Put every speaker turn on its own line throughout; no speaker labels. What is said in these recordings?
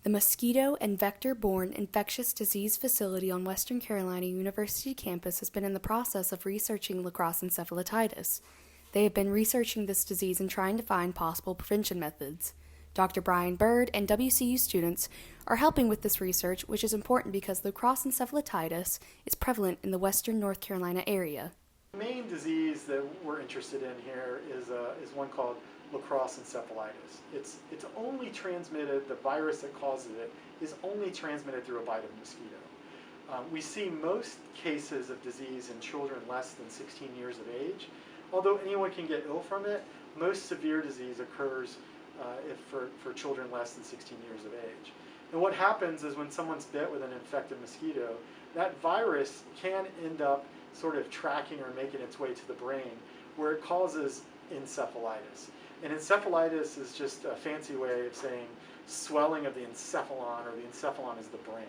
The Mosquito and Vector-Borne Infectious Disease Facility on Western Carolina University campus has been in the process of researching Crosse encephalitis. They have been researching this disease and trying to find possible prevention methods. Dr. Brian Bird and WCU students are helping with this research, which is important because Crosse encephalitis is prevalent in the western North Carolina area.
The main disease that we're interested in here is one called Crosse encephalitis. It's only transmitted, the virus that causes it is only transmitted through a bite of a mosquito. We see most cases of disease in children less than 16 years of age. Although anyone can get ill from it, most severe disease occurs for children less than 16 years of age. And what happens is when someone's bit with an infected mosquito, that virus can end up sort of tracking or making its way to the brain, where it causes encephalitis. And encephalitis is just a fancy way of saying swelling of the encephalon, or the encephalon is the brain.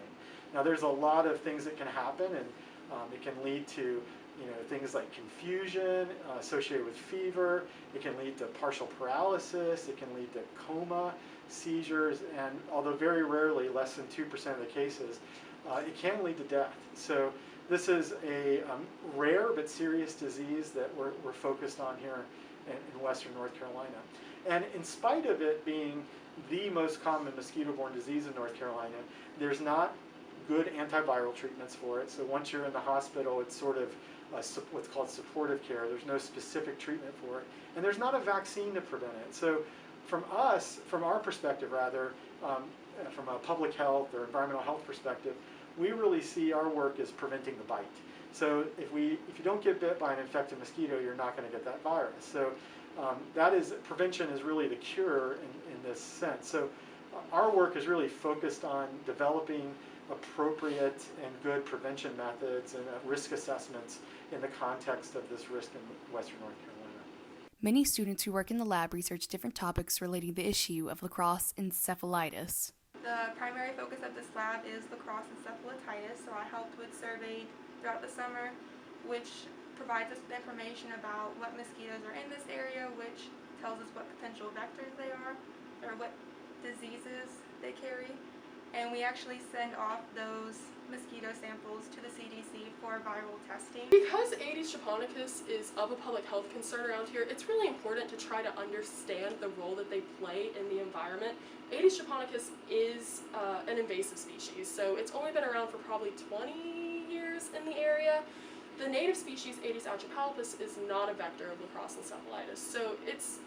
Now there's a lot of things that can happen, and it can lead to things like confusion associated with fever. It can lead to partial paralysis. It can lead to coma, seizures, and although very rarely, less than 2% of the cases, it can lead to death. So this is a rare but serious disease that we're focused on here in western North Carolina. And in spite of it being the most common mosquito-borne disease in North Carolina, there's not good antiviral treatments for it. So once you're in the hospital, it's sort of what's called supportive care. There's no specific treatment for it. And there's not a vaccine to prevent it. So from our perspective rather, from a public health or environmental health perspective, we really see our work as preventing the bite. So if you don't get bit by an infected mosquito, you're not going to get that virus. So prevention is really the cure in this sense. So our work is really focused on developing appropriate and good prevention methods and risk assessments in the context of this risk in western North Carolina.
Many students who work in the lab research different topics relating to the issue of Crosse encephalitis.
The primary focus of this lab is Crosse encephalitis, so I helped with survey throughout the summer, which provides us with information about what mosquitoes are in this area, which tells us what potential vectors they are, or what diseases they carry. And we actually send off those mosquito samples to the CDC for viral testing.
Because Aedes japonicus is of a public health concern around here, it's really important to try to understand the role that they play in the environment. Aedes japonicus is an invasive species, so it's only been around for probably 20 years in the area. The native species, Aedes aegypalpus, is not a vector of Crosse encephalitis, so it's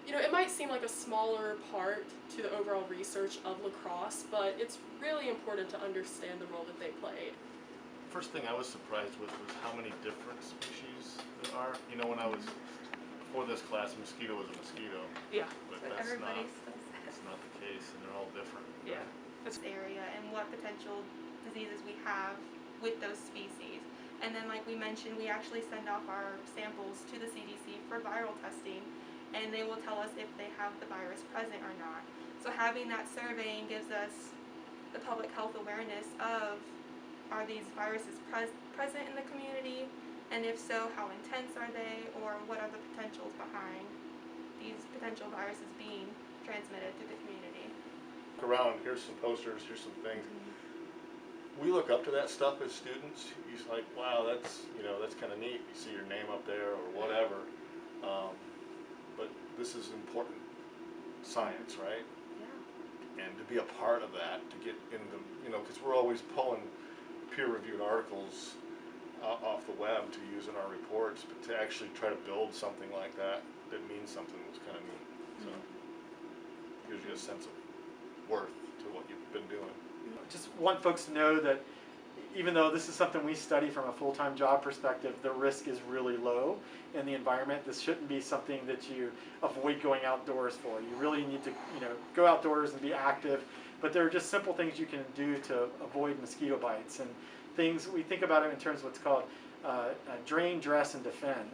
it might seem like a smaller part to the overall research of Crosse, but it's really important to understand the role that they play.
First thing I was surprised with was how many different species there are. When I was before this class, mosquito was a mosquito.
Yeah.
But that's not the case, and they're all different.
Yeah.
This area and what potential diseases we have with those species. And then, like we mentioned, we actually send off our samples to the CDC for viral testing, and they will tell us if they have the virus present or not. So having that surveying gives us the public health awareness of, are these viruses present in the community, and if so, how intense are they, or what are the potentials behind these potential viruses being transmitted to the community.
Look around, here's some posters, here's some things. We look up to that stuff as students. You're like, wow, that's kind of neat. You see your name up there or whatever. But this is important science, right?
Yeah.
And to be a part of that, to get in the, because we're always pulling peer-reviewed articles off the web to use in our reports, but to actually try to build something like that means something was kind of neat. So it gives you a sense of worth to what you've been doing.
Just want folks to know that even though this is something we study from a full-time job perspective, the risk is really low in the environment. This shouldn't be something that you avoid going outdoors for. You really need to go outdoors and be active, but there are just simple things you can do to avoid mosquito bites, and things we think about it in terms of what's called drain, dress, and defend.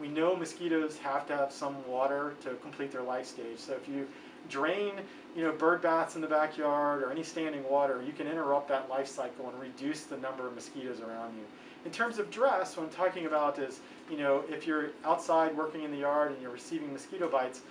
We know mosquitoes have to have some water to complete their life stage, so if you drain bird baths in the backyard or any standing water, you can interrupt that life cycle and reduce the number of mosquitoes around you. In terms of dress, what I'm talking about is, if you're outside working in the yard and you're receiving mosquito bites,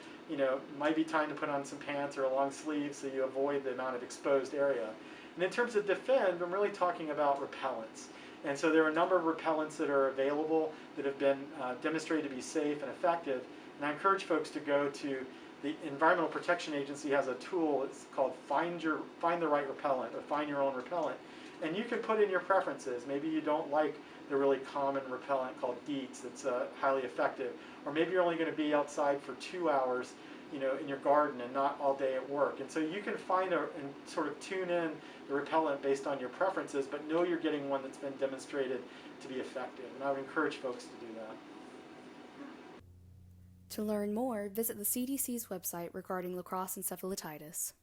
might be time to put on some pants or a long sleeve so you avoid the amount of exposed area. And in terms of defend, I'm really talking about repellents. And so there are a number of repellents that are available that have been demonstrated to be safe and effective. And I encourage folks to go to the Environmental Protection Agency has a tool. It's called Find the Right Repellent, or Find Your Own Repellent. And you can put in your preferences. Maybe you don't like the really common repellent called DEETS that's highly effective. Or maybe you're only going to be outside for 2 hours in your garden and not all day at work. And so you can find and sort of tune in the repellent based on your preferences, but know you're getting one that's been demonstrated to be effective. And I would encourage folks to do that.
To learn more, visit the CDC's website regarding La Crosse encephalitis.